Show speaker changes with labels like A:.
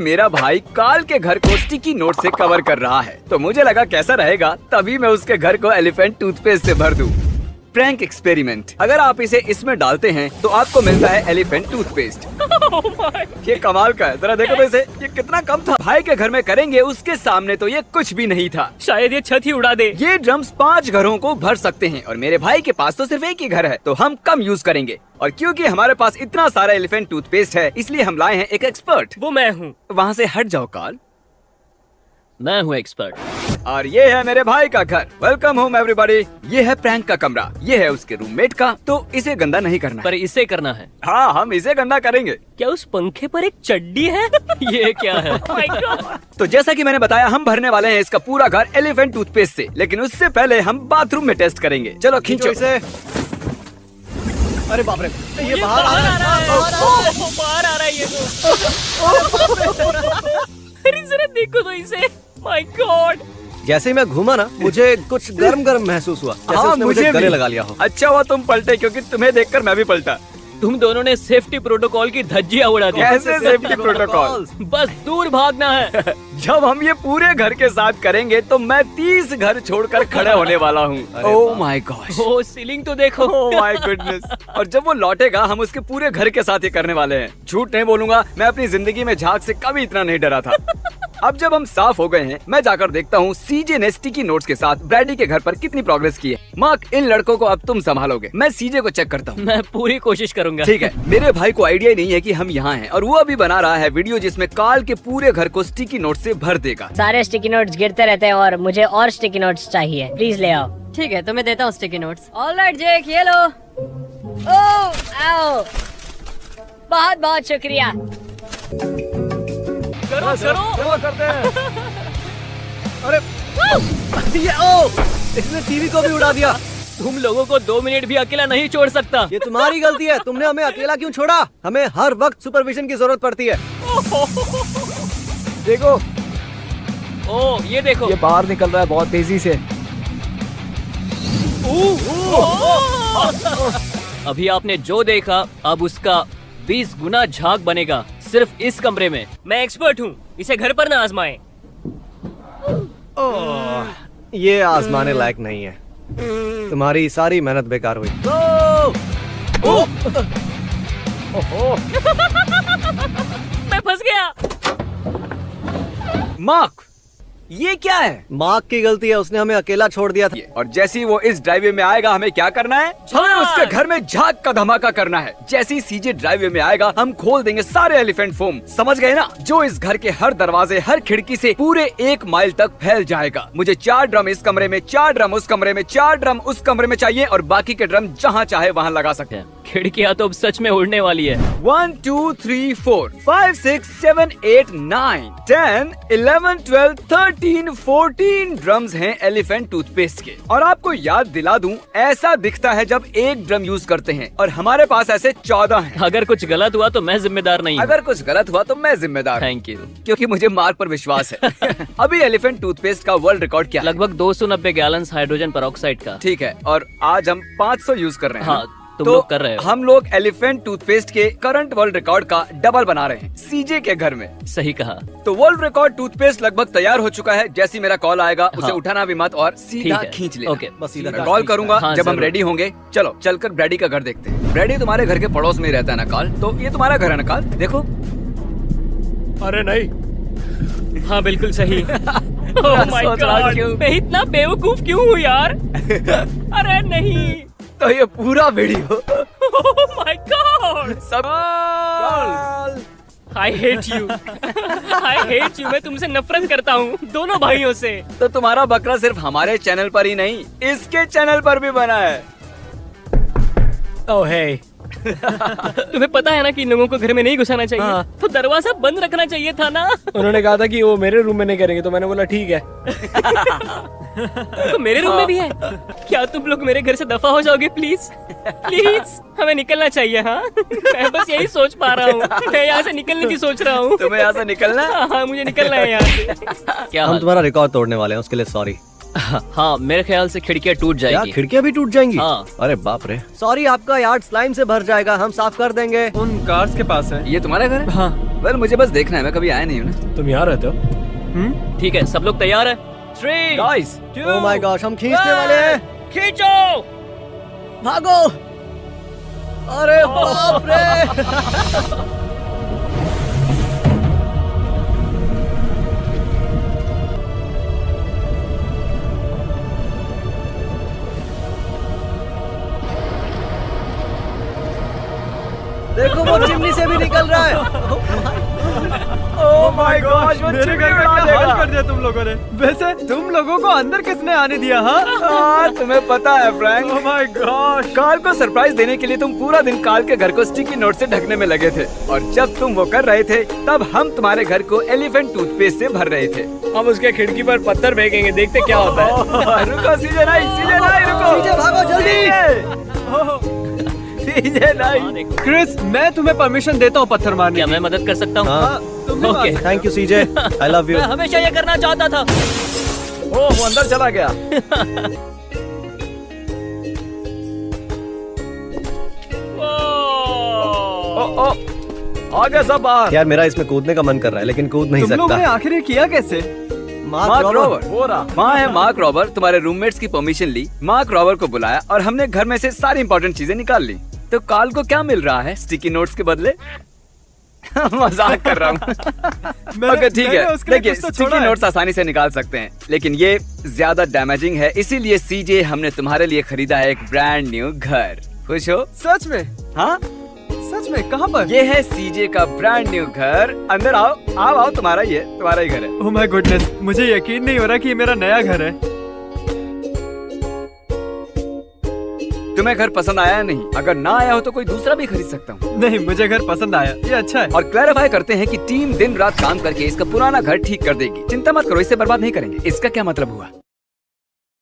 A: मेरा भाई काल के घर को स्टिकी नोट से कवर कर रहा है, तो मुझे लगा कैसा रहेगा तभी मैं उसके घर को एलिफेंट टूथपेस्ट से भर दूं। Prank experiment. अगर आप इसे इसमें डालते हैं तो आपको मिलता है एलिफेंट टूथपेस्ट। ये कमाल का है, जरा देखो तो इसे, ये कितना कम था। भाई के घर में करेंगे, उसके सामने तो ये कुछ भी नहीं था।
B: शायद ये छत ही उड़ा दे।
A: ये ड्रम्स 5 घरों को भर सकते हैं और मेरे भाई के पास तो सिर्फ एक ही घर है, तो हम कम यूज करेंगे। और क्योंकि हमारे पास इतना सारा एलिफेंट टूथपेस्ट है, इसलिए हम लाए हैं एक एक्सपर्ट।
B: वो मैं हूँ।
A: वहाँ से हट जाओ काल।
B: मैं हूँ एक्सपर्ट।
A: और ये है मेरे भाई का घर। Welcome home everybody. ये है प्रैंक का कमरा, ये है उसके रूममेट का। तो इसे गंदा नहीं करना है।
B: पर इसे करना है।
A: हाँ, हम इसे गंदा करेंगे।
B: क्या उस पंखे पर एक चड्डी है? ये क्या है? My God!
A: तो जैसा कि मैंने बताया, हम भरने वाले हैं इसका पूरा घर एलिफेंट टूथपेस्ट से, लेकिन उससे पहले हम बाथरूम में टेस्ट करेंगे। चलो खींचो इसे।
C: अरे बाप रे, ये बाहर आ रहा है।
B: बाहर आ रहा है ये तो। अरे जरा देखो तो इसे। My God!
C: जैसे ही मैं घूमा ना, मुझे कुछ गर्म गर्म महसूस हुआ, जैसे
A: हाँ,
C: उसने मुझे गले लगा लिया हो।
A: अच्छा हुआ तुम पलटे, क्योंकि तुम्हें देखकर मैं भी पलटा।
B: तुम दोनों ने सेफ्टी प्रोटोकॉल की धज्जियां उड़ा दी।
A: कैसे सेफ्टी प्रोटोकॉल?
B: बस दूर भागना है।
A: जब हम ये पूरे घर के साथ करेंगे तो मैं 30 घर छोड़कर खड़े होने वाला हूँ। Oh my God.
B: Oh ceiling तो देखो।
A: Oh my goodness. और जब वो लौटेगा, हम उसके पूरे घर के साथ ये करने वाले हैं। झूठ नहीं बोलूंगा, मैं अपनी जिंदगी में झाग से कभी इतना नहीं डरा था। अब जब हम साफ हो गए हैं, मैं जाकर देखता हूँ सीजे ने स्टिकी नोट्स के साथ ब्रैडी के घर पर कितनी प्रोग्रेस की है। मार्क, इन लड़कों को अब तुम संभालोगे। मैं सीजे को चेक करता हूँ।
B: मैं पूरी कोशिश करूंगा।
A: ठीक है। मेरे भाई को आइडिया ही नहीं है कि हम यहाँ हैं, और वो अभी बना रहा है वीडियो जिसमें काल के पूरे घर को स्टिकी नोट से भर देगा।
D: सारे स्टिकी नोट्स गिरते रहते हैं और मुझे और स्टिकी नोट्स चाहिए, प्लीज ले आओ।
E: ठीक है, तो मैं देता हूँ स्टिकी नोट्स।
D: ऑलराइट जेक, ये लो। ओह आओ, बहुत बहुत शुक्रिया।
B: करो करो।
C: करते हैं। अरे इसने टीवी को भी उड़ा दिया।
B: तुम लोगों को 2 मिनट भी अकेला नहीं छोड़ सकता।
C: ये तुम्हारी गलती है, तुमने हमें अकेला क्यों छोड़ा? हमें हर वक्त सुपरविजन की जरूरत पड़ती है। देखो,
B: ओ ये देखो,
F: ये बाहर निकल रहा है बहुत तेजी से।
B: अभी आपने जो देखा, अब उसका 20 गुना झाग बनेगा सिर्फ इस कमरे में। मैं एक्सपर्ट हूँ, इसे घर पर ना आजमाएं।
C: ये आजमाने लायक नहीं है। तुम्हारी सारी मेहनत बेकार हुई।
B: मैं फंस गया।
A: मार्क, ये क्या है?
C: मार्क की गलती है, उसने हमें अकेला छोड़ दिया था।
A: और जैसे ही वो इस ड्राइववे में आएगा, हमें क्या करना है? हमें उसके घर में झाग का धमाका करना है। जैसे ही सीजे ड्राइववे में आएगा, हम खोल देंगे सारे एलिफेंट फोम। समझ गए ना? जो इस घर के हर दरवाजे, हर खिड़की से पूरे 1 माइल तक फैल जाएगा। मुझे 4 ड्रम इस कमरे में, 4 ड्रम उस कमरे में, 4 ड्रम उस कमरे में चाहिए, और बाकी के ड्रम जहाँ चाहे वहाँ लगा सकते हैं।
B: खिड़कियाँ तो अब सच में उड़ने वाली है।
A: 1 2 3 4 5 6 7 8 9 10 11 12 13 14 ड्रम्स हैं एलिफेंट टूथपेस्ट के। और आपको याद दिला दूं, ऐसा दिखता है जब एक ड्रम यूज करते हैं, और हमारे पास ऐसे 14 हैं।
B: अगर कुछ गलत हुआ तो मैं जिम्मेदार नहीं हूँ।
A: अगर कुछ गलत हुआ तो मैं जिम्मेदार हूं।
B: Thank you.
A: क्योंकि मुझे मार्क पर विश्वास है। अभी एलिफेंट टूथपेस्ट का वर्ल्ड रिकॉर्ड क्या है?
B: लगभग 290 गैलन हाइड्रोजन पेरोक्साइड का।
A: ठीक है, और आज हम 500 यूज कर रहे हैं।
B: हाँ, तुम लोग कर रहे हो।
A: हम लोग एलिफेंट टूथपेस्ट के करंट वर्ल्ड रिकॉर्ड का डबल बना रहे हैं, सीजे के घर में।
B: सही कहा।
A: तो वर्ल्ड रिकॉर्ड टूथपेस्ट लगभग तैयार हो चुका है। जैसे ही मेरा कॉल आएगा, उसे
B: हाँ।
A: उठाना भी मत और सीधा
B: ठीक है।
A: खींच लेना।
B: ओके,
C: बस सीधा
A: मैं कॉल करूंगा
B: हाँ,
A: जब हम
B: जरूर।
A: रेडी होंगे। चलो चलकर ब्रैडी का घर देखते हैं। ब्रैडी तुम्हारे घर के पड़ोस में ही रहता है ना काल? तो ये तुम्हारा घर है ना काल? देखो।
B: अरे नहीं। हाँ बिल्कुल सही। Oh my
A: सोच रहा
B: God,
A: क्यों?
B: मैं इतना बेवकूफ क्यों हूँ यार? अरे नहीं।
A: तो ये पूरा वीडियो
B: Oh my God!
A: सब
B: I hate you. I hate you. मैं तुमसे नफरत करता हूँ, दोनों भाइयों से।
A: तो तुम्हारा बकरा सिर्फ हमारे चैनल पर ही नहीं, इसके चैनल पर भी बना है।
B: Oh hey. तुम्हें पता है ना कि इन लोगों को घर में नहीं घुसाना चाहिए।
F: हाँ।
B: तो दरवाजा बंद रखना चाहिए था ना।
F: उन्होंने कहा था कि वो मेरे रूम में नहीं करेंगे, तो मैंने बोला ठीक है।
B: तो मेरे रूम में भी है। क्या तुम लोग मेरे घर से दफा हो जाओगे प्लीज? प्लीज, हमें निकलना चाहिए। हाँ, मैं बस यही सोच पा रहा हूँ। मैं यहाँ से निकलने की सोच रहा हूँ।
A: तुम्हें यहाँ से निकलना है?
B: हाँ, मुझे निकलना है यहाँ से। क्या
C: हम तुम्हारा रिकॉर्ड तोड़ने वाले हैं, उसके लिए सॉरी।
B: हाँ, मेरे ख्याल से खिड़कियाँ टूट
C: क्या
B: जाएगी।
C: खिड़कियाँ भी टूट जाएंगी?
B: हाँ।
C: अरे बाप रे। सॉरी, आपका यार्ड स्लाइम से भर जाएगा, हम साफ कर देंगे।
F: उन कार्स के पास है।
A: ये तुम्हारा घर है?
F: हाँ।
A: वेल मुझे बस देखना है, मैं कभी आया नहीं हूँ ना।
F: तुम यहाँ रहते हो?
B: ठीक है, सब लोग तैयार है? 3,
A: गाइस
B: 2,
C: ओह माय गॉश, हम खींचने वाले हैं।
B: खींचो।
C: भागो। अरे बाप रे। देखो वो चिमनी से भी निकल रहा है।
A: ओह माय गॉड,
G: मेरे घर का क्या हाल कर दिया तुम लोगों ने। वैसे तुम लोगों को अंदर किसने आने दिया? हाँ,
A: तुम्हें पता है Frank,
G: oh my God.
A: Carl को सरप्राइज देने के लिए तुम पूरा दिन कार्ल के घर को स्टिकी नोट से ढकने में लगे थे, और जब तुम वो कर रहे थे तब हम तुम्हारे घर को एलिफेंट टूथपेस्ट से भर रहे थे।
F: हम उसके खिड़की पर पत्थर फेंकेंगे, देखते क्या होता है।
A: रुको सीजे नहीं रुको।
C: सीजे भागो जल्दी।
A: सीजे नहीं।
G: क्रिस, मैं तुम्हें परमिशन देता हूँ पत्थर मारने
B: क्या
G: की।
B: मैं मदद कर सकता हूँ?
C: हाँ,
G: तुम भी मार
B: ओके।
G: सकते हो।
C: Thank you CJ, I love you.
B: मैं हमेशा ये करना चाहता था।
A: ओह वो अंदर चला गया। आ गया सब बाहर।
C: यार मेरा इसमें कूदने का मन कर रहा है, लेकिन कूद नहीं
G: तुम लोगों ने
C: सकता।
G: आखिर ये किया कैसे?
A: मार्क रॉबर वो रहा। वहाँ है मार्क रॉबर, तुम्हारे रूममेट्स की परमिशन ली, मार्क रॉबर को बुलाया और हमने घर में से सारी इंपॉर्टेंट चीजें निकाल ली। तो कार्ल को क्या मिल रहा है स्टिकी नोट्स के बदले? मजाक कर रहा हूँ। ओके ठीक
G: मैंने
A: है,
G: उसके लिए
A: देखिए
G: कुछ तो छोड़ा
A: स्टिकी
G: है।
A: नोट्स आसानी से निकाल सकते हैं, लेकिन ये ज्यादा डैमेजिंग है, इसीलिए सीजे हमने तुम्हारे लिए खरीदा है एक ब्रांड न्यू घर। खुश हो?
G: सच में?
A: हाँ,
G: सच में? कहाँ पर?
A: ये है सीजे का ब्रांड न्यू घर। अंदर आओ आओ आओ, तुम्हारा ही घर है।
G: ओह माय गुडनेस, मुझे यकीन नहीं हो रहा कि ये मेरा नया घर है।
A: तुम्हें घर पसंद आया या नहीं? अगर ना आया हो तो कोई दूसरा भी खरीद सकता हूँ।
G: नहीं, मुझे घर पसंद आया, ये अच्छा है।
A: और क्लैरिफाई करते हैं कि टीम दिन रात काम करके इसका पुराना घर ठीक कर देगी। चिंता मत करो, इसे बर्बाद नहीं करेंगे। इसका क्या मतलब हुआ?